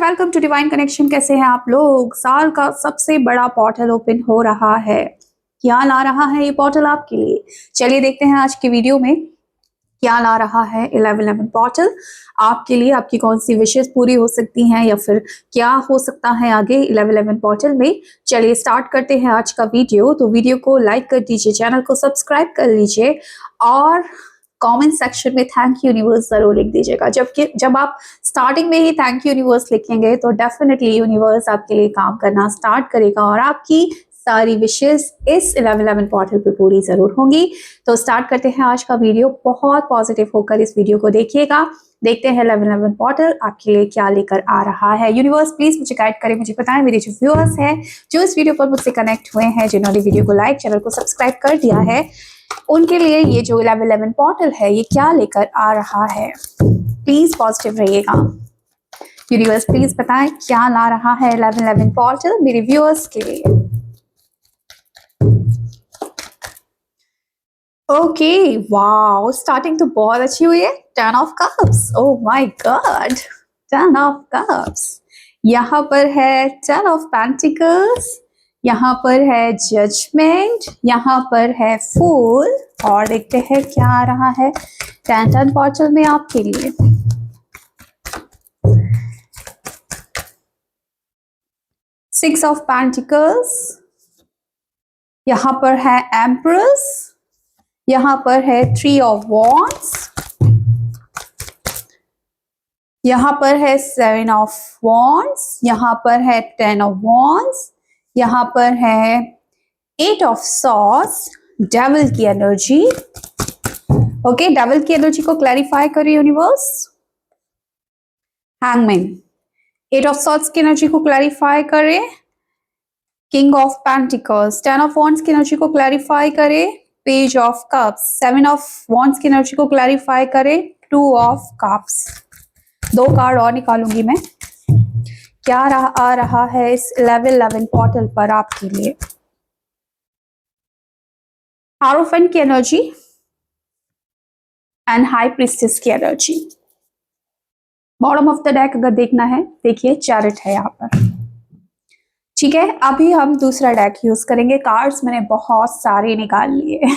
Welcome to divine connection. कैसे हैं आप लोग? साल का सबसे बड़ा पोर्टल ओपन हो रहा है। क्या ला रहा है ये पोर्टल आपके लिए? चलिए देखते हैं आज की वीडियो में क्या ला रहा है 1111 पोर्टल आपके लिए। आपकी कौन सी विशेष पूरी हो सकती हैं या फिर क्या हो सकता है आगे 1111 पोर्टल में। चलिए स्टार्ट करते हैं आज का वीडियो। तो वीडियो को लाइक कर दीजिए, चैनल को सब्सक्राइब कर लीजिए और कमेंट सेक्शन में थैंक यू यूनिवर्स जरूर लिख दीजिएगा। जब आप स्टार्टिंग में ही थैंक यू यूनिवर्स लिखेंगे तो डेफिनेटली यूनिवर्स आपके लिए काम करना स्टार्ट करेगा और आपकी सारी विशेष इस 1111 पोर्टल पे पूरी जरूर होंगी। तो स्टार्ट करते हैं आज का वीडियो। बहुत पॉजिटिव होकर इस वीडियो को देखिएगा। देखते हैं 1111 पोर्टल आपके लिए क्या लेकर आ रहा है। यूनिवर्स प्लीज मुझे गाइड करें, मुझे बताएं मेरे जो व्यूअर्स हैं जो इस वीडियो पर मुझसे कनेक्ट हुए हैं, जिन्होंने वीडियो को लाइक, चैनल को सब्सक्राइब कर दिया है, उनके लिए ये जो 1111 पोर्टल है ये क्या लेकर आ रहा है। प्लीज पॉजिटिव रहिएगा। यूनिवर्स प्लीज बताएं क्या ला रहा है 1111 पोर्टल मेरे व्यूअर्स के लिए। ओके, वाओ, स्टार्टिंग तो बहुत अच्छी हुई है। 10 of cups, oh my God, 10 of cups. यहाँ पर है 10 ऑफ पेंटिकल्स, यहाँ पर है जजमेंट, यहाँ पर है फूल। और देखते हैं क्या आ रहा है 10 पोर्टल में आपके लिए। सिक्स ऑफ पेंटिकल्स, यहाँ पर है एम्प्रेस, यहाँ पर है 3 ऑफ वॉन्ड्स, यहाँ पर है 7 ऑफ वॉन्ड्स, यहाँ पर है 10 ऑफ वॉन्ड्स, यहाँ पर है 8 ऑफ सॉर्ड्स, डेविल की एनर्जी। ओके, डेविल की एनर्जी को क्लैरिफाई करिए यूनिवर्स। हैंगमैन, 8 ऑफ सॉर्ड्स की एनर्जी को क्लैरिफाई करे। King of pentacles, 10 of wands की एनर्जी को क्लैरिफाई करे। Page of cups, 7 of wands की एनर्जी को क्लैरिफाई करे। 2 ऑफ कप्स। 2 कार्ड और निकालूंगी मैं। क्या आ रहा है इस 1111 पोर्टल पर आपके लिए। हारोफेंट की एनर्जी एंड हाई प्रीस्टेस की energy. Bottom of the deck अगर देखना है देखिए चैरिट है यहाँ पर। ठीक है, अभी हम दूसरा डेक यूज करेंगे। कार्ड्स मैंने बहुत सारे निकाल लिए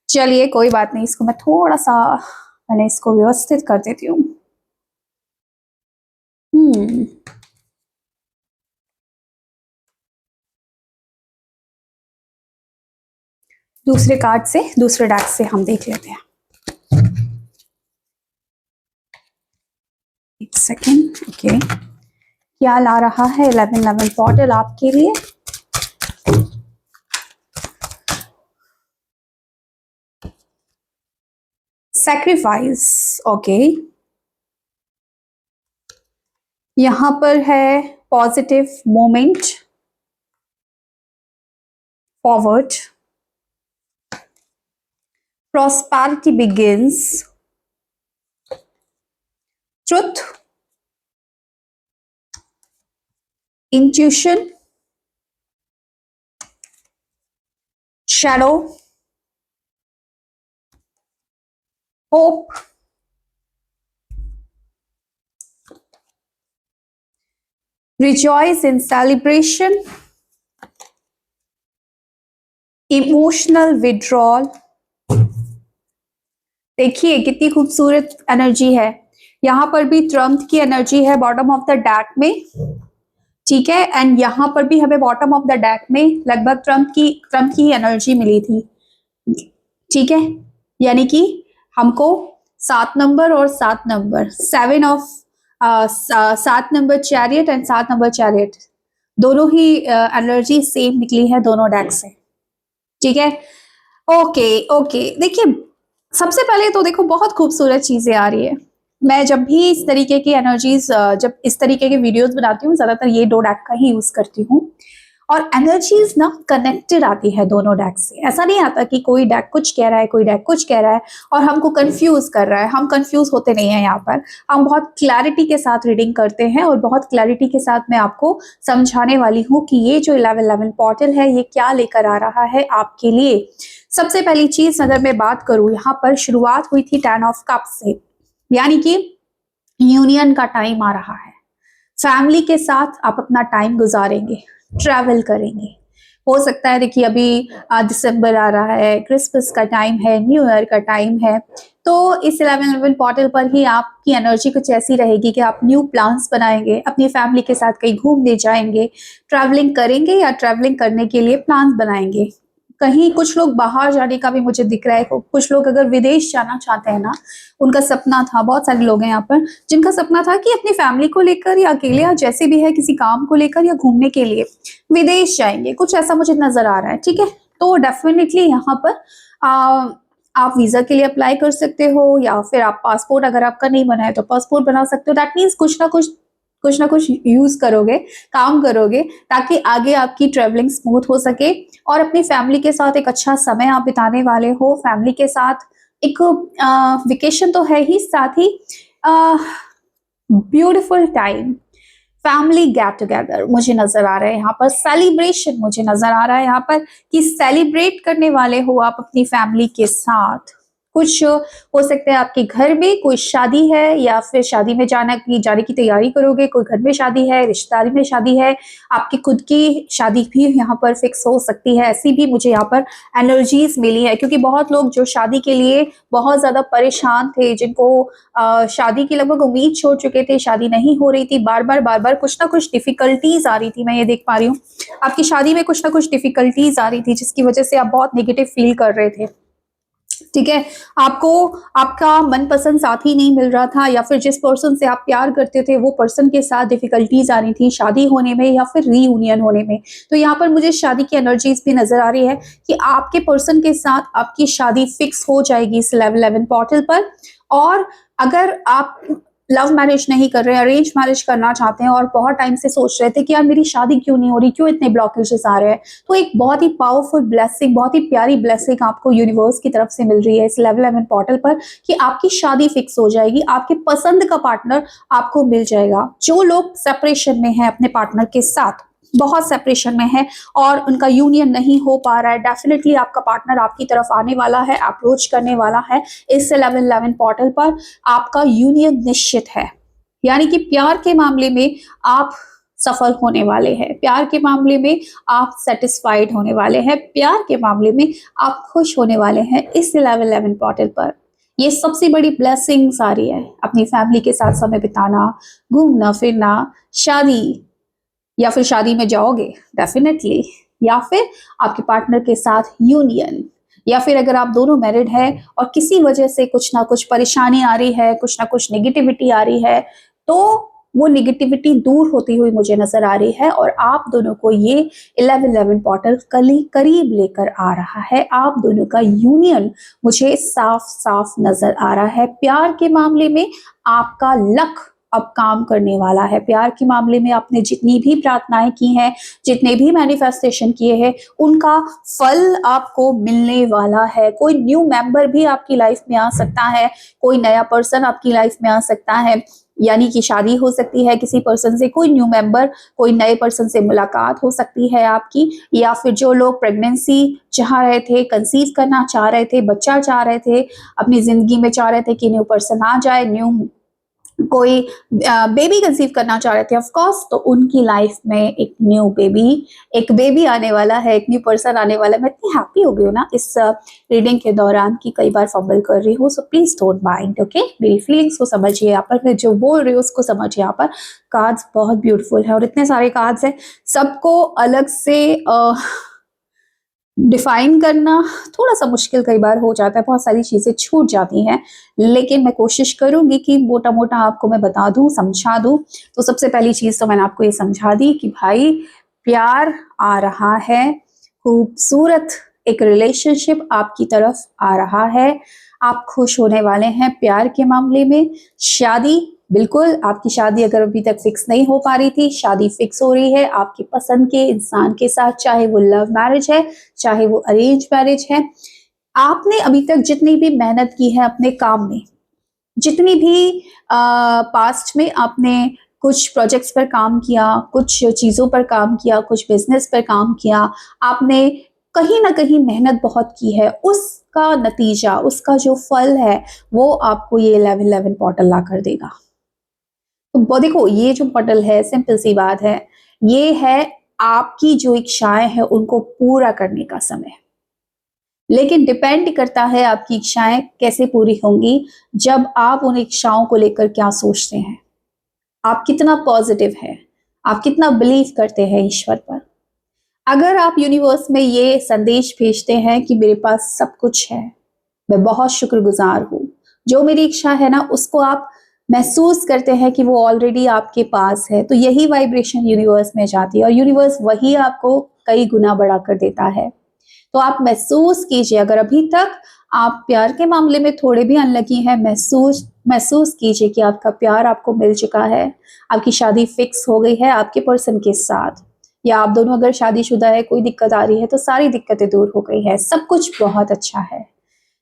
चलिए कोई बात नहीं, इसको मैं थोड़ा सा मैंने इसको व्यवस्थित कर देती हूँ। दूसरे कार्ड से, दूसरे डेक से हम देख लेते हैं। एक सेकेंड। ओके, क्या ला रहा है 1111 पोर्टल आपके लिए। सैक्रिफाइस, ओके, यहां पर है positive moment forward, prosperity begins, truth, intuition, shadow, hope, rejoice in celebration, emotional withdrawal। देखिए कितनी खूबसूरत एनर्जी है। यहाँ पर भी ट्रम्प की एनर्जी है बॉटम ऑफ द डेक में। ठीक है, एंड यहाँ पर भी हमें बॉटम ऑफ द डेक में लगभग ट्रम्प की एनर्जी मिली थी। ठीक है, यानी कि हमको 7 नंबर और 7 number 7 of 7 number chariot and 7 number chariot दोनों ही एनर्जी सेम निकली है दोनों डेक से। ठीक है, ओके ओके। देखिए सबसे पहले तो देखो बहुत खूबसूरत चीजें आ रही है। मैं जब भी इस तरीके की एनर्जीज, जब इस तरीके के वीडियोस बनाती हूँ ज्यादातर ये 2 डेक का ही यूज करती हूँ और एनर्जीज ना कनेक्टेड आती है दोनों डेक से। ऐसा नहीं आता कि कोई डेक कुछ कह रहा है कोई डेक कुछ कह रहा है और हमको कंफ्यूज कर रहा है। हम कंफ्यूज होते नहीं है यहाँ पर। हम बहुत क्लैरिटी के साथ रीडिंग करते हैं और बहुत क्लैरिटी के साथ मैं आपको समझाने वाली हूँ कि ये जो 1111 पोर्टल है ये क्या लेकर आ रहा है आपके लिए। सबसे पहली चीज अगर मैं बात करूं, यहाँ पर शुरुआत हुई थी 10 ऑफ कप से, यानी कि यूनियन का टाइम आ रहा है। फैमिली के साथ आप अपना टाइम गुजारेंगे, ट्रैवल करेंगे। हो सकता है, देखिए अभी दिसंबर आ रहा है, क्रिसमस का टाइम है, न्यू ईयर का टाइम है, तो इस 11-11 पोर्टल पर ही आपकी एनर्जी कुछ ऐसी रहेगी कि आप न्यू प्लान्स बनाएंगे, अपनी फैमिली के साथ कहीं घूमने जाएंगे, ट्रैवलिंग करेंगे या ट्रैवलिंग करने के लिए प्लान्स बनाएंगे। कहीं कुछ लोग बाहर जाने का भी मुझे दिख रहा है, कुछ लोग अगर विदेश जाना चाहते हैं ना, उनका सपना था, बहुत सारे लोग हैं यहाँ पर जिनका सपना था कि अपनी फैमिली को लेकर या अकेले या जैसे भी है किसी काम को लेकर या घूमने के लिए विदेश जाएंगे, कुछ ऐसा मुझे नजर आ रहा है। ठीक है, तो डेफिनेटली यहाँ पर आप वीजा के लिए अप्लाई कर सकते हो, या फिर आप पासपोर्ट, अगर आपका नहीं बना है तो पासपोर्ट बना सकते हो। दैट मीन्स कुछ ना कुछ यूज करोगे, काम करोगे, ताकि आगे आपकी ट्रेवलिंग स्मूथ हो सके और अपनी फैमिली के साथ एक अच्छा समय आप बिताने वाले हो। फैमिली के साथ एक वेकेशन तो है ही, साथ ही beautiful time, family get together मुझे नजर आ रहा है यहाँ पर, सेलिब्रेशन मुझे नजर आ रहा है यहाँ पर कि सेलिब्रेट करने वाले हो आप अपनी फैमिली के साथ। कुछ हो सकता है आपके घर में कोई शादी है, या फिर शादी में जाने की तैयारी करोगे, कोई घर में शादी है, रिश्तेदारी में शादी है, आपकी खुद की शादी भी यहाँ पर फिक्स हो सकती है। ऐसी भी मुझे यहाँ पर एनर्जीज मिली है, क्योंकि बहुत लोग जो शादी के लिए बहुत ज्यादा परेशान थे, जिनको शादी की लगभग उम्मीद छोड़ चुके थे, शादी नहीं हो रही थी, बार बार कुछ ना कुछ डिफिकल्टीज आ रही थी, मैं ये देख पा रही हूँ आपकी शादी में कुछ ना कुछ डिफिकल्टीज आ रही थी, जिसकी वजह से आप बहुत नेगेटिव फील कर रहे थे। ठीक है, आपको आपका मनपसंद साथी नहीं मिल रहा था, या फिर जिस पर्सन से आप प्यार करते थे वो पर्सन के साथ डिफिकल्टीज आ रही थी शादी होने में या फिर रीयूनियन होने में। तो यहाँ पर मुझे शादी की एनर्जीज भी नजर आ रही है कि आपके पर्सन के साथ आपकी शादी फिक्स हो जाएगी इस 11-11 पोर्टल पर। और अगर आप लव मैरिज नहीं कर रहे, अरेंज मैरिज करना चाहते हैं और बहुत टाइम से सोच रहे थे कि यार मेरी शादी क्यों नहीं हो रही, क्यों इतने ब्लॉकेजेस आ रहे हैं, तो एक बहुत ही पावरफुल ब्लेसिंग, बहुत ही प्यारी ब्लेसिंग आपको यूनिवर्स की तरफ से मिल रही है इस 11-11 पोर्टल पर कि आपकी शादी फिक्स हो जाएगी, आपके पसंद का पार्टनर आपको मिल जाएगा। जो लोग सेपरेशन में हैं अपने पार्टनर के साथ, बहुत सेपरेशन में है और उनका यूनियन नहीं हो पा रहा है, डेफिनेटली आपका पार्टनर आपकी तरफ आने वाला है, अप्रोच करने वाला है इस 11-11 पोर्टल पर। आपका यूनियन निश्चित है, यानी कि प्यार के मामले में आप सफल होने वाले हैं, प्यार के मामले में आप सेटिस्फाइड होने वाले हैं, प्यार के मामले में आप खुश होने वाले हैं इस 11-11 पोर्टल पर। ये सबसे बड़ी ब्लेसिंग्स आ रही है, अपनी फैमिली के साथ समय बिताना, घूमना फिरना, शादी, या फिर शादी में जाओगे डेफिनेटली, या फिर आपके पार्टनर के साथ यूनियन, या फिर अगर आप दोनों मैरिड हैं और किसी वजह से कुछ ना कुछ परेशानी आ रही है, कुछ ना कुछ नेगेटिविटी आ रही है, तो वो नेगेटिविटी दूर होती हुई मुझे नजर आ रही है और आप दोनों को ये 11-11 पोर्टल करीब लेकर आ रहा है। आप दोनों का यूनियन मुझे साफ साफ नजर आ रहा है। प्यार के मामले में आपका लक अब काम करने वाला है। प्यार के मामले में आपने जितनी भी प्रार्थनाएं की हैं, जितने भी मैनिफेस्टेशन किए हैं, उनका फल आपको मिलने वाला है। कोई न्यू मेंबर भी आपकी लाइफ में आ सकता है, कोई नया पर्सन आपकी लाइफ में आ सकता है, यानी कि शादी हो सकती है किसी पर्सन से, कोई न्यू मेंबर, कोई नए पर्सन से मुलाकात हो सकती है आपकी, या फिर जो लोग प्रेगनेंसी चाह रहे थे, कंसीव करना चाह रहे थे, बच्चा चाह रहे थे, अपनी जिंदगी में चाह रहे थे कि न्यू पर्सन आ जाए, न्यू कोई बेबी कंसीव करना चाह रहे थे ऑफ कोर्स, तो उनकी लाइफ में एक न्यू बेबी आने वाला है, एक न्यू पर्सन आने वाला है। मैं इतनी हैप्पी हो गई हूँ ना इस रीडिंग के दौरान कि कई बार फंबल कर रही हूँ, so please don't mind, okay. मेरी फीलिंग्स को समझिए, यहाँ पर मैं जो बोल रही हूँ उसको समझिए। यहाँ पर कार्ड्स बहुत ब्यूटीफुल है और इतने सारे कार्ड्स हैं, सबको अलग से डिफाइन करना थोड़ा सा मुश्किल कई बार हो जाता है, बहुत सारी चीजें छूट जाती हैं, लेकिन मैं कोशिश करूंगी कि मोटा मोटा आपको मैं बता दूं, समझा दूं। तो सबसे पहली चीज तो मैंने आपको ये समझा दी कि भाई प्यार आ रहा है, खूबसूरत एक रिलेशनशिप आपकी तरफ आ रहा है, आप खुश होने वाले हैं प्यार के मामले में। शादी, बिल्कुल आपकी शादी अगर अभी तक फिक्स नहीं हो पा रही थी, शादी फिक्स हो रही है आपकी पसंद के इंसान के साथ, चाहे वो लव मैरिज है, चाहे वो अरेंज मैरिज है। आपने अभी तक जितनी भी मेहनत की है अपने काम में, जितनी भी पास्ट में आपने कुछ प्रोजेक्ट्स पर काम किया, कुछ चीजों पर काम किया, कुछ बिजनेस पर काम किया, आपने कहीं ना कहीं मेहनत बहुत की है, उसका नतीजा, उसका जो फल है वो आपको ये 11-11 पोर्टल ला कर देगा। तो देखो ये जो पोर्टल है, सिंपल सी बात है, ये है आपकी जो इच्छाएं हैं उनको पूरा करने का समय। लेकिन डिपेंड करता है आपकी इच्छाएं कैसे पूरी होंगी, जब आप उन इच्छाओं को लेकर क्या सोचते हैं, आप कितना पॉजिटिव हैं, आप कितना बिलीव करते हैं ईश्वर पर। अगर आप यूनिवर्स में ये संदेश भेजते हैं कि मेरे पास सब कुछ है, मैं बहुत शुक्रगुजार हूँ, जो मेरी इच्छा है ना उसको आप महसूस करते हैं कि वो ऑलरेडी आपके पास है, तो यही वाइब्रेशन यूनिवर्स में जाती है और यूनिवर्स वही आपको कई गुना बढ़ा कर देता है। तो आप महसूस कीजिए, अगर अभी तक आप प्यार के मामले में थोड़े भी अनलकी हैं, महसूस कीजिए कि आपका प्यार आपको मिल चुका है, आपकी शादी फिक्स हो गई है आपके पर्सन के साथ, या आप दोनों अगर शादीशुदा है, कोई दिक्कत आ रही है तो सारी दिक्कतें दूर हो गई है, सब कुछ बहुत अच्छा है।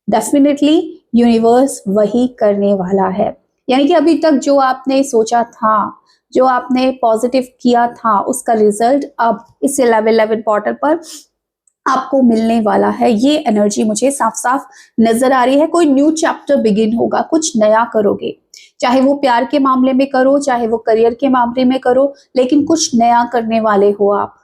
डेफिनेटली यूनिवर्स वही करने वाला है। यानी कि अभी तक जो आपने सोचा था, जो आपने पॉजिटिव किया था, उसका रिजल्ट अब इस 1111 पोर्टल पर आपको मिलने वाला है। ये एनर्जी मुझे साफ साफ नजर आ रही है। कोई न्यू चैप्टर बिगिन होगा, कुछ नया करोगे, चाहे वो प्यार के मामले में करो, चाहे वो करियर के मामले में करो, लेकिन कुछ नया करने वाले हो आप,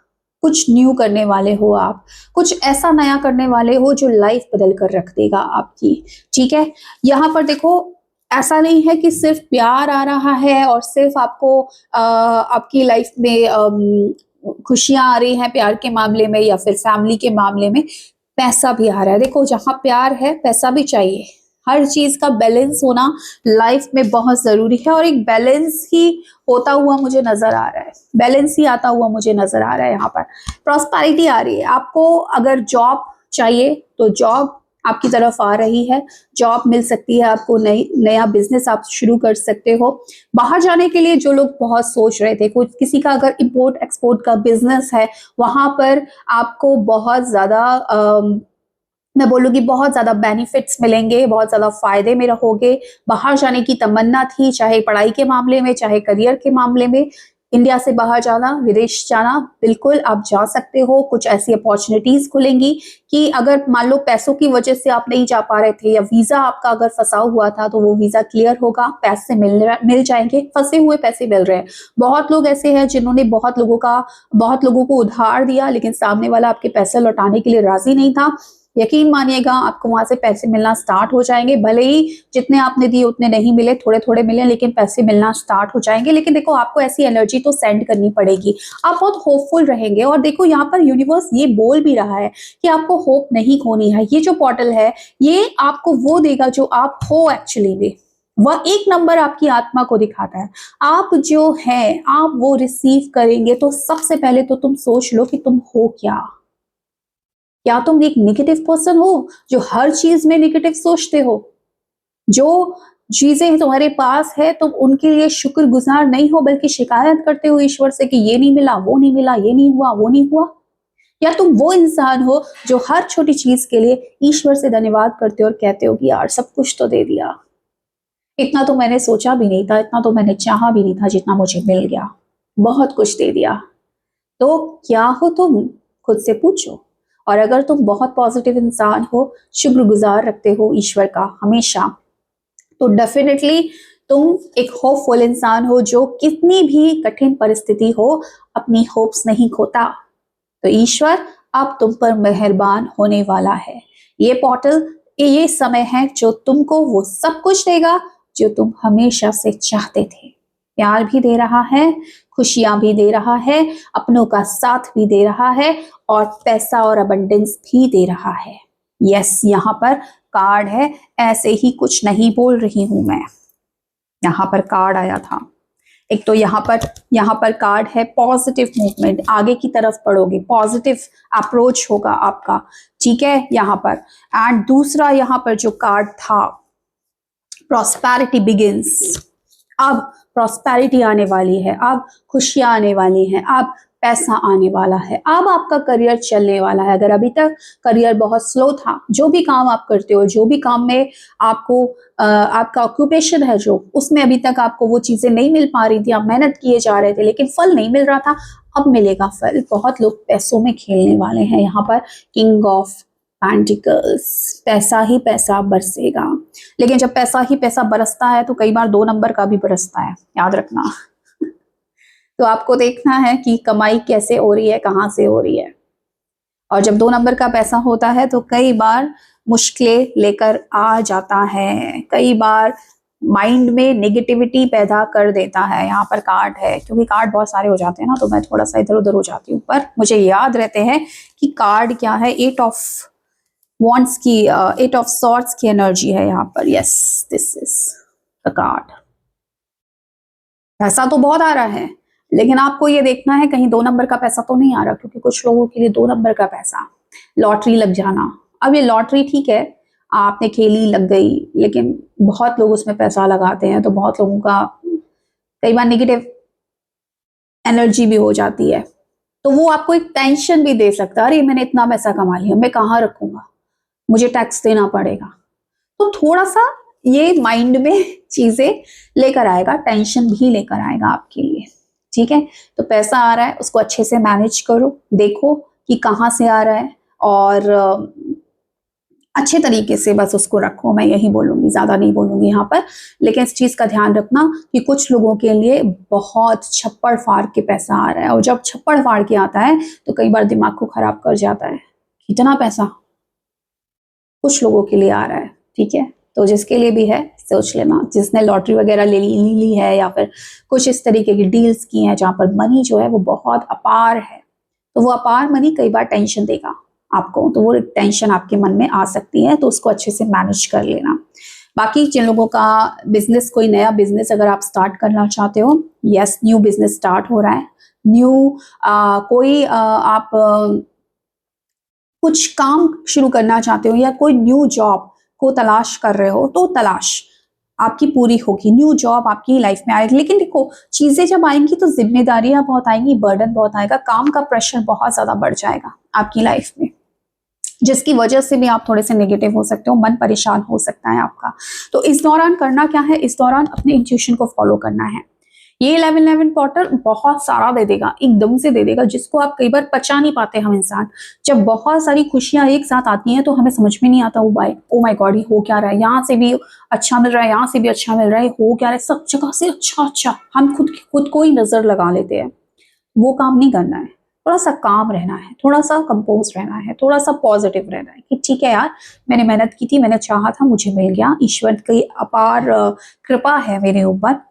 कुछ न्यू करने वाले हो आप, कुछ ऐसा नया करने वाले हो जो लाइफ बदल कर रख देगा आपकी। ठीक है, यहाँ पर देखो ऐसा नहीं है कि सिर्फ प्यार आ रहा है और सिर्फ आपको आपकी लाइफ में खुशियां आ रही हैं प्यार के मामले में या फिर फैमिली के मामले में, पैसा भी आ रहा है। देखो जहां प्यार है पैसा भी चाहिए, हर चीज का बैलेंस होना लाइफ में बहुत जरूरी है और एक बैलेंस ही होता हुआ मुझे नजर आ रहा है, बैलेंस ही आता हुआ मुझे नजर आ रहा है। यहाँ पर प्रॉस्पेरिटी आ रही है। आपको अगर जॉब चाहिए तो जॉब आपकी तरफ आ रही है, जॉब मिल सकती है आपको, नया बिजनेस आप शुरू कर सकते हो। बाहर जाने के लिए जो लोग बहुत सोच रहे थे, कुछ किसी का अगर इंपोर्ट एक्सपोर्ट का बिजनेस है, वहां पर आपको बहुत ज्यादा मैं बोलूँगी बहुत ज़्यादा बेनिफिट्स मिलेंगे, बहुत ज़्यादा फ़ायदे में रहोगे। बाहर जाने की तमन्ना थी, चाहे पढ़ाई के मामले में, चाहे करियर के मामले में, इंडिया से बाहर जाना, विदेश जाना, बिल्कुल आप जा सकते हो। कुछ ऐसी अपॉर्चुनिटीज़ खुलेंगी कि अगर मान लो पैसों की वजह से आप नहीं जा पा रहे थे या वीज़ा आपका अगर फँसा हुआ था, तो वो वीज़ा क्लियर होगा, पैसे मिल जाएँगे, फँसे हुए पैसे मिल रहे हैं। बहुत लोग ऐसे हैं जिन्होंने बहुत लोगों को उधार दिया, लेकिन सामने वाला आपके पैसे लौटाने के लिए राज़ी नहीं था। यकीन मानिएगा आपको वहां से पैसे मिलना स्टार्ट हो जाएंगे, भले ही जितने आपने दिए उतने नहीं मिले, थोड़े थोड़े मिले, लेकिन पैसे मिलना स्टार्ट हो जाएंगे। लेकिन देखो आपको ऐसी एनर्जी तो सेंड करनी पड़ेगी, आप बहुत होपफुल रहेंगे। और देखो यहाँ पर यूनिवर्स ये बोल भी रहा है कि आपको होप नहीं खोनी है। ये जो पोर्टल है ये आपको वो देगा जो आप हो एक्चुअली में, वह एक नंबर आपकी आत्मा को दिखाता है। आप जो हैं आप वो रिसीव करेंगे। तो सबसे पहले तो तुम सोच लो कि तुम हो क्या तुम एक नेगेटिव पर्सन हो जो हर चीज में नेगेटिव सोचते हो, जो चीजें तुम्हारे पास है तुम उनके लिए शुक्रगुजार नहीं हो बल्कि शिकायत करते हो ईश्वर से कि ये नहीं मिला, वो नहीं मिला, ये नहीं हुआ, वो नहीं हुआ? या तुम वो इंसान हो जो हर छोटी चीज के लिए ईश्वर से धन्यवाद करते हो और कहते हो कि यार सब कुछ तो दे दिया, इतना तो मैंने सोचा भी नहीं था, इतना तो मैंने चाहा भी नहीं था, जितना मुझे मिल गया, बहुत कुछ दे दिया। तो क्या हो तुम, खुद से पूछो। और अगर तुम बहुत पॉजिटिव इंसान हो, शुक्रगुजार रखते हो ईश्वर का हमेशा, तो डेफिनेटली तुम एक होपफुल इंसान हो जो कितनी भी कठिन परिस्थिति हो अपनी होप्स नहीं खोता। तो ईश्वर अब तुम पर मेहरबान होने वाला है। ये पोर्टल, ये समय है जो तुमको वो सब कुछ देगा जो तुम हमेशा से चाहते थे। प्यार भी दे रहा है, खुशियां भी दे रहा है, अपनों का साथ भी दे रहा है और पैसा और अबंडेंस भी दे रहा है। यस, यहाँ पर कार्ड है, ऐसे ही कुछ नहीं बोल रही हूं मैं। यहाँ पर कार्ड आया था, एक तो यहाँ पर कार्ड है पॉजिटिव मूवमेंट, आगे की तरफ बढ़ोगे, पॉजिटिव अप्रोच होगा आपका, ठीक है यहाँ पर। एंड दूसरा यहाँ पर जो कार्ड था, प्रॉस्पेरिटी बिगिंस। अब प्रॉस्पेरिटी आने वाली है, अब खुशियां आने वाली हैं, अब पैसा आने वाला है, अब आपका करियर चलने वाला है। अगर अभी तक करियर बहुत स्लो था, जो भी काम आप करते हो, जो भी काम में आपको आपका ऑक्यूपेशन है जो, उसमें अभी तक आपको वो चीजें नहीं मिल पा रही थी, आप मेहनत किए जा रहे थे लेकिन फल नहीं मिल रहा था, अब मिलेगा फल। बहुत लोग पैसों में खेलने वाले हैं। यहाँ पर किंग ऑफ पेंटिकल्स, पैसा ही पैसा बरसेगा। लेकिन जब पैसा ही पैसा बरसता है तो कई बार 2 नंबर का भी बरसता है, याद रखना। तो आपको देखना है कि कमाई कैसे हो रही है, कहाँ से हो रही है। और जब 2 नंबर का पैसा होता है तो कई बार मुश्किलें लेकर आ जाता है, कई बार माइंड में नेगेटिविटी पैदा कर देता है। यहाँ पर कार्ड है, क्योंकि कार्ड बहुत सारे हो जाते हैं ना, तो मैं थोड़ा सा इधर उधर हो जाती हूँ, पर मुझे याद रहते हैं कि कार्ड क्या है। 8 ऑफ वॉन्ड्स की 8 ऑफ सॉर्ड्स की एनर्जी है यहाँ पर। Yes, this is the card. पैसा तो बहुत आ रहा है, लेकिन आपको ये देखना है कहीं 2 नंबर का पैसा तो नहीं आ रहा, क्योंकि कुछ लोगों के लिए 2 नंबर का पैसा, लॉटरी लग जाना। अब ये लॉटरी ठीक है, आपने खेली, लग गई, लेकिन बहुत लोग उसमें पैसा लगाते हैं, तो बहुत लोगों का कई बार नेगेटिव एनर्जी भी हो जाती है। तो वो आपको एक टेंशन भी दे सकता है, अरे मैंने इतना पैसा कमा लिया, मैं कहाँ रखूंगा, मुझे टैक्स देना पड़ेगा। तो थोड़ा सा ये माइंड में चीजें लेकर आएगा, टेंशन भी लेकर आएगा आपके लिए। ठीक है, तो पैसा आ रहा है, उसको अच्छे से मैनेज करो, देखो कि कहाँ से आ रहा है, और अच्छे तरीके से बस उसको रखो। मैं यही बोलूंगी, ज्यादा नहीं बोलूंगी यहाँ पर। लेकिन इस चीज का ध्यान रखना कि कुछ लोगों के लिए बहुत छप्पड़ फाड़ के पैसा आ रहा है, और जब छप्पड़ फाड़ के आता है तो कई बार दिमाग को खराब कर जाता है। कितना पैसा कुछ लोगों के लिए आ रहा है, ठीक है। तो जिसके लिए भी है सोच लेना, जिसने लॉटरी वगैरह ली है, या फिर कुछ इस तरीके की डील्स की हैं जहां पर मनी जो है वो बहुत अपार है, तो वो अपार मनी कई बार टेंशन देगा आपको, तो वो टेंशन आपके मन में आ सकती है, तो उसको अच्छे से मैनेज कर लेना। बाकी जिन लोगों का बिजनेस, कोई नया बिजनेस अगर आप स्टार्ट करना चाहते हो, यस, न्यू बिजनेस स्टार्ट हो रहा है, न्यू कोई आप कुछ काम शुरू करना चाहते हो, या कोई न्यू जॉब को तलाश कर रहे हो, तो तलाश आपकी पूरी होगी, न्यू जॉब आपकी लाइफ में आएगी। लेकिन देखो, चीजें जब आएंगी तो जिम्मेदारियां बहुत आएंगी, बर्डन बहुत आएगा, काम का प्रेशर बहुत ज्यादा बढ़ जाएगा आपकी लाइफ में, जिसकी वजह से भी आप थोड़े से नेगेटिव हो सकते हो, मन परेशान हो सकता है आपका। तो इस दौरान करना क्या है, इस दौरान अपने इंट्यूशन को फॉलो करना है। ये 1111 पोर्टल बहुत सारा दे देगा, एकदम से दे देगा, जिसको आप कई बार पचा नहीं पाते हम इंसान। जब बहुत सारी खुशियां एक साथ आती हैं तो हमें समझ में नहीं आता, ओ माय गॉड, ये हो क्या रहा है, यहाँ से भी अच्छा मिल रहा है, यहाँ से भी अच्छा मिल रहा है, हो क्या रहा है, सब जगह से अच्छा। हम खुद को ही नजर लगा लेते हैं। वो काम नहीं करना है, थोड़ा सा काम रहना है, थोड़ा सा कंपोज रहना है, थोड़ा सा पॉजिटिव रहना है कि ठीक है यार, मैंने मेहनत की थी, मैंने चाहा था, मुझे मिल गया, ईश्वर की अपार कृपा है मेरे ऊपर।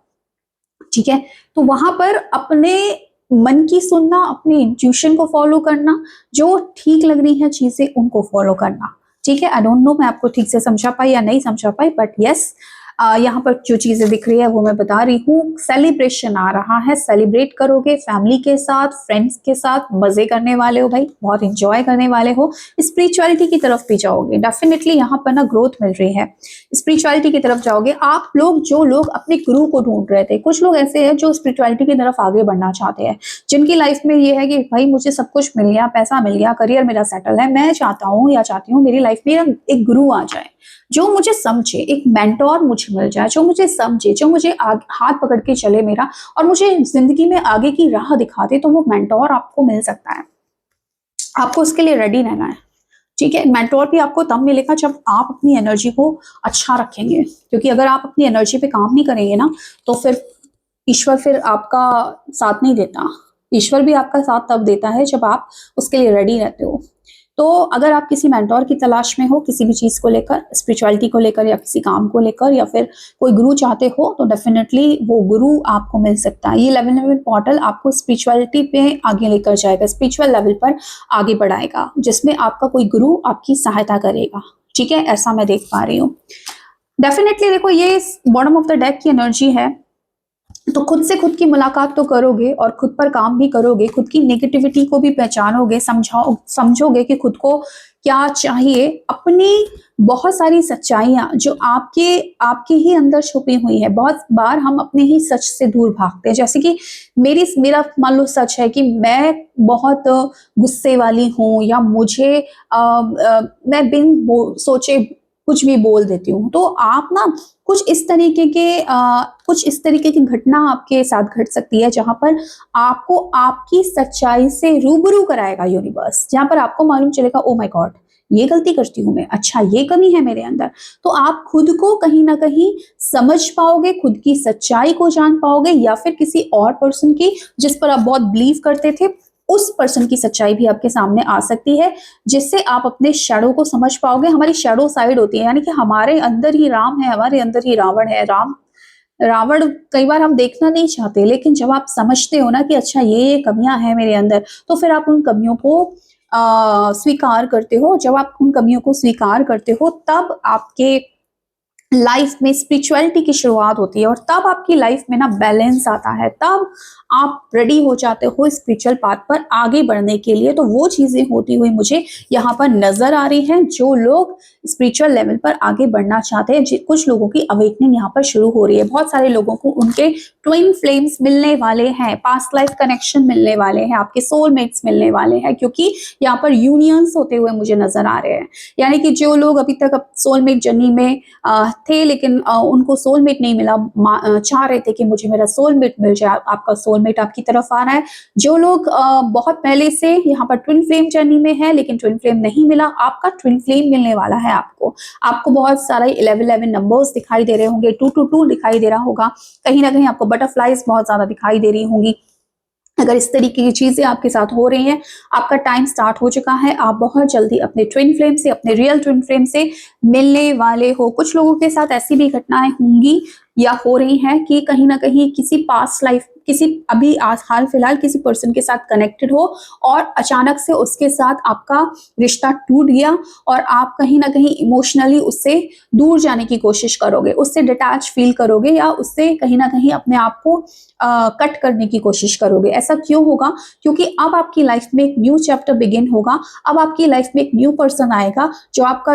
ठीक है, तो वहां पर अपने मन की सुनना, अपने इंट्यूशन को फॉलो करना, जो ठीक लग रही है चीजें उनको फॉलो करना। ठीक है, आई डोंट नो मैं आपको ठीक से समझा पाई या नहीं समझा पाई, बट यस, यहाँ पर जो चीजें दिख रही है वो मैं बता रही हूँ। सेलिब्रेशन आ रहा है, सेलिब्रेट करोगे फैमिली के साथ, फ्रेंड्स के साथ, मजे करने वाले हो भाई, बहुत इंजॉय करने वाले हो, स्पिरिचुअलिटी की तरफ भी जाओगे। डेफिनेटली यहाँ पर ना ग्रोथ मिल रही है, स्पिरिचुअलिटी की तरफ जाओगे आप लोग। जो लोग अपने गुरु को ढूंढ रहे थे, कुछ लोग ऐसे हैं जो स्पिरिचुअलिटी की तरफ आगे बढ़ना चाहते हैं, जिनकी लाइफ में ये है कि भाई मुझे सब कुछ मिल गया, पैसा मिल गया, करियर मेरा सेटल है, मैं चाहता हूँ या चाहती हूँ मेरी लाइफ में एक गुरु आ जाए, जो मुझे समझे, एक मेंटोर मुझे मिल जाए, जो मुझे समझे, जो मुझे हाथ पकड़ के चले मेरा, और मुझे जिंदगी में आगे की राह दिखा दे। तो वो मेंटोर आपको मिल सकता है, आपको उसके लिए रेडी रहना है। ठीक है, मेंटोर भी आपको तब मिलेगा जब आप अपनी एनर्जी को अच्छा रखेंगे, क्योंकि अगर आप अपनी एनर्जी पे काम नहीं करेंगे ना, तो फिर ईश्वर फिर आपका साथ नहीं देता। ईश्वर भी आपका साथ तब देता है जब आप उसके लिए रेडी रहते हो। तो अगर आप किसी मेंटोर की तलाश में हो, किसी भी चीज को लेकर, स्पिरिचुअलिटी को लेकर, या किसी काम को लेकर, या फिर कोई गुरु चाहते हो, तो डेफिनेटली वो गुरु आपको मिल सकता है। ये 1111 पोर्टल आपको स्पिरिचुअलिटी पे आगे लेकर जाएगा, स्पिरिचुअल लेवल पर आगे बढ़ाएगा, जिसमें आपका कोई गुरु आपकी सहायता करेगा। ठीक है, ऐसा मैं देख पा रही हूँ। डेफिनेटली देखो, ये बॉटम ऑफ द डेक की एनर्जी है, तो खुद से खुद की मुलाकात तो करोगे, और खुद पर काम भी करोगे, खुद की नेगेटिविटी को भी पहचानोगे, समझोगे कि खुद को क्या चाहिए। अपनी बहुत सारी सच्चाइयां जो आपके ही अंदर छुपी हुई है, बहुत बार हम अपने ही सच से दूर भागते हैं। जैसे कि मेरा मान लो सच है कि मैं बहुत गुस्से वाली हूँ, या मुझे मैं बिन सोचे कुछ भी बोल देती हूँ, तो आप ना कुछ इस तरीके की घटना आपके साथ घट सकती है, जहां पर आपको आपकी सच्चाई से रूबरू कराएगा यूनिवर्स, जहां पर आपको मालूम चलेगा, ओ माय गॉड, ये गलती करती हूँ मैं, अच्छा ये कमी है मेरे अंदर। तो आप खुद को कहीं ना कहीं समझ पाओगे, खुद की सच्चाई को जान पाओगे, या फिर किसी और पर्सन की जिस पर आप बहुत बिलीव करते थे उस पर्सन की सच्चाई भी आपके सामने आ सकती है, जिससे आप अपने शैडो को समझ पाओगे। हमारी शैडो साइड होती है, यानी कि हमारे अंदर ही राम है, हमारे अंदर ही रावण है। रावण कई बार हम देखना नहीं चाहते, लेकिन जब आप समझते हो ना कि अच्छा ये कमियां हैं मेरे अंदर, तो फिर आप उन कमियों को स्वीकार करते हो। जब आप उन कमियों को स्वीकार करते हो तब आपके लाइफ में स्पिरिचुअलिटी की शुरुआत होती है, और तब आपकी लाइफ में ना बैलेंस आता है, तब आप रेडी हो जाते हो स्पिरिचुअल पाथ पर आगे बढ़ने के लिए। तो वो चीजें होती हुई मुझे यहाँ पर नजर आ रही हैं। जो लोग स्पिरिचुअल लेवल पर आगे बढ़ना चाहते हैं, कुछ लोगों की अवेकनिंग यहाँ पर शुरू हो रही है। बहुत सारे लोगों को उनके ट्विन फ्लेम्स मिलने वाले हैं, पास्ट लाइफ कनेक्शन मिलने वाले हैं, आपके सोलमेट्स मिलने वाले हैं, क्योंकि यहाँ पर यूनियंस होते हुए मुझे नजर आ रहे हैं। यानी कि जो लोग अभी तक सोलमेट जर्नी में थे, लेकिन उनको सोलमेट नहीं मिला, चाह रहे थे कि मुझे मेरा सोलमेट मिल जाए, आपका सोलमेट आपकी तरफ आ रहा है। जो लोग बहुत पहले से यहाँ पर ट्विन फ्लेम जर्नी में है लेकिन ट्विन फ्लेम नहीं मिला, आपका ट्विन फ्लेम मिलने वाला है। आपको बहुत सारे 11 नंबर्स दिखाई दे रहे होंगे, 222 दिखाई दे रहा होगा, कहीं ना कहीं आपको बटरफ्लाइज बहुत ज्यादा दिखाई दे रही होंगी। अगर इस तरीके की चीजें आपके साथ हो रही हैं, आपका टाइम स्टार्ट हो चुका है, आप बहुत जल्दी अपने ट्विन फ्लेम से, अपने रियल ट्विन फ्लेम से मिलने वाले हो। कुछ लोगों के साथ ऐसी भी घटनाएं होंगी या हो रही हैं कि कहीं ना कहीं किसी पास्ट लाइफ, किसी अभी हाल फिलहाल किसी पर्सन के साथ कनेक्टेड हो और अचानक से उसके साथ आपका रिश्ता टूट गया, और आप कहीं ना कहीं इमोशनली उससे दूर जाने की कोशिश करोगे, उससे डिटैच फील करोगे, या उससे कहीं ना कहीं अपने आप को कट करने की कोशिश करोगे। ऐसा क्यों होगा? क्योंकि अब आपकी लाइफ में एक न्यू चैप्टर बिगिन होगा। अब आपकी लाइफ में एक न्यू पर्सन आएगा जो आपका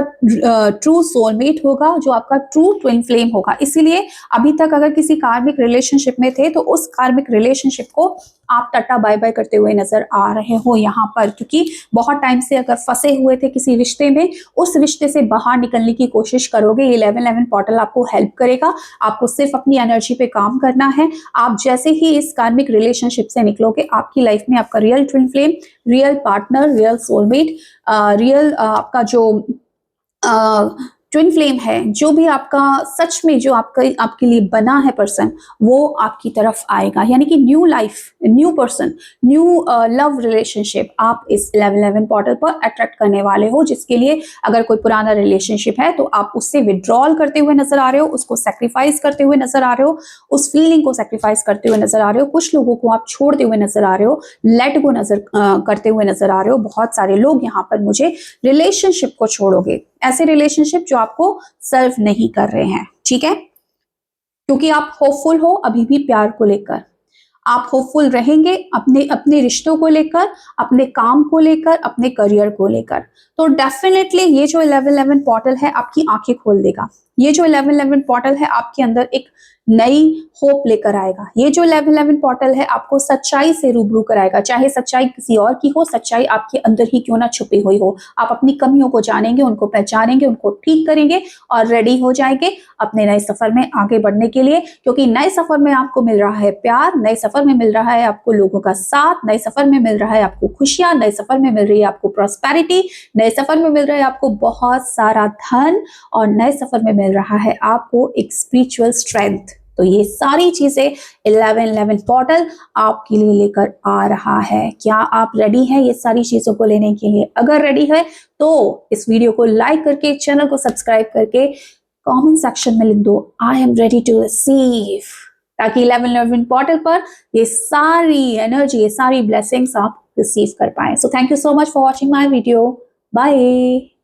ट्रू सोलमेट होगा, जो आपका ट्रू ट्विन फ्लेम होगा। इसीलिए अभी तक अगर किसी कार्मिक रिलेशनशिप में थे तो उस कार्मिक रिलेशनशिप को आप टाटा बाय बाय करते हुए नजर आ रहे हो यहाँ पर, क्योंकि बहुत टाइम से अगर फंसे हुए थे किसी रिश्ते में, उस रिश्ते से बाहर निकलने की कोशिश करोगे। ये 1111 पोर्टल आपको हेल्प करेगा। आपको सिर्फ अपनी एनर्जी पे काम करना है। आप जैसे ही इस कार्मिक रिलेशनशिप से निकलोगे, आपकी लाइफ में आपका real twin flame, real partner, real soulmate, real आपका जो ट्विन फ्लेम है, जो भी आपका सच में जो आपके लिए बना है पर्सन, वो आपकी तरफ आएगा। यानी कि new life, new person, new love relationship आप इस 1111 पोर्टल पर अट्रैक्ट करने वाले हो, जिसके लिए अगर कोई पुराना रिलेशनशिप है तो आप उससे विड्रॉल करते हुए नजर आ रहे हो, उसको सेक्रीफाइस करते हुए नजर आ रहे हो, उस फीलिंग को सेक्रीफाइस करते हुए नजर आ रहे हो। कुछ लोगों को आप छोड़ते हुए नजर आ रहे हो, लेट गो करते हुए नजर आ रहे हो। बहुत सारे लोग यहाँ पर मुझे रिलेशनशिप को छोड़ोगे, ऐसे रिलेशनशिप जो आपको सर्व नहीं कर रहे हैं, ठीक है? क्योंकि आप होपफुल हो अभी भी प्यार को लेकर, आप होपफुल रहेंगे अपने अपने रिश्तों को लेकर, अपने काम को लेकर, अपने करियर को लेकर। तो डेफिनेटली ये जो 1111 पोर्टल है आपकी आंखें खोल देगा। ये जो 1111 पोर्टल है आपके अंदर एक नई होप लेकर आएगा। ये जो 1111 पोर्टल है आपको सच्चाई से रूबरू कराएगा, चाहे सच्चाई किसी और की हो, सच्चाई आपके अंदर ही क्यों ना छुपी हुई हो। आप अपनी कमियों को जानेंगे, उनको पहचानेंगे, उनको ठीक करेंगे और रेडी हो जाएंगे अपने नए सफर में आगे बढ़ने के लिए। क्योंकि नए सफर में आपको मिल रहा है प्यार, नए सफर में मिल रहा है आपको लोगों का साथ, नए सफर में मिल रहा है आपको खुशियां, नए सफर में मिल रही है आपको प्रॉस्पेरिटी, नए सफर में मिल रहा है आपको बहुत सारा धन, और नए सफर में मिल रहा है आपको एक स्पिरिचुअल स्ट्रेंथ। तो ये सारी चीजें 1111 पोर्टल आपके लिए लेकर आ रहा है। क्या आप रेडी हैं ये सारी चीजों को लेने के लिए? अगर रेडी है तो इस वीडियो को लाइक करके, चैनल को सब्सक्राइब करके कमेंट सेक्शन में लिख दो I am ready to receive, ताकि 1111 पोर्टल पर ये सारी एनर्जी, ये सारी ब्लेसिंग्स आप रिसीव कर पाए। So thank you so much for watching my video. Bye.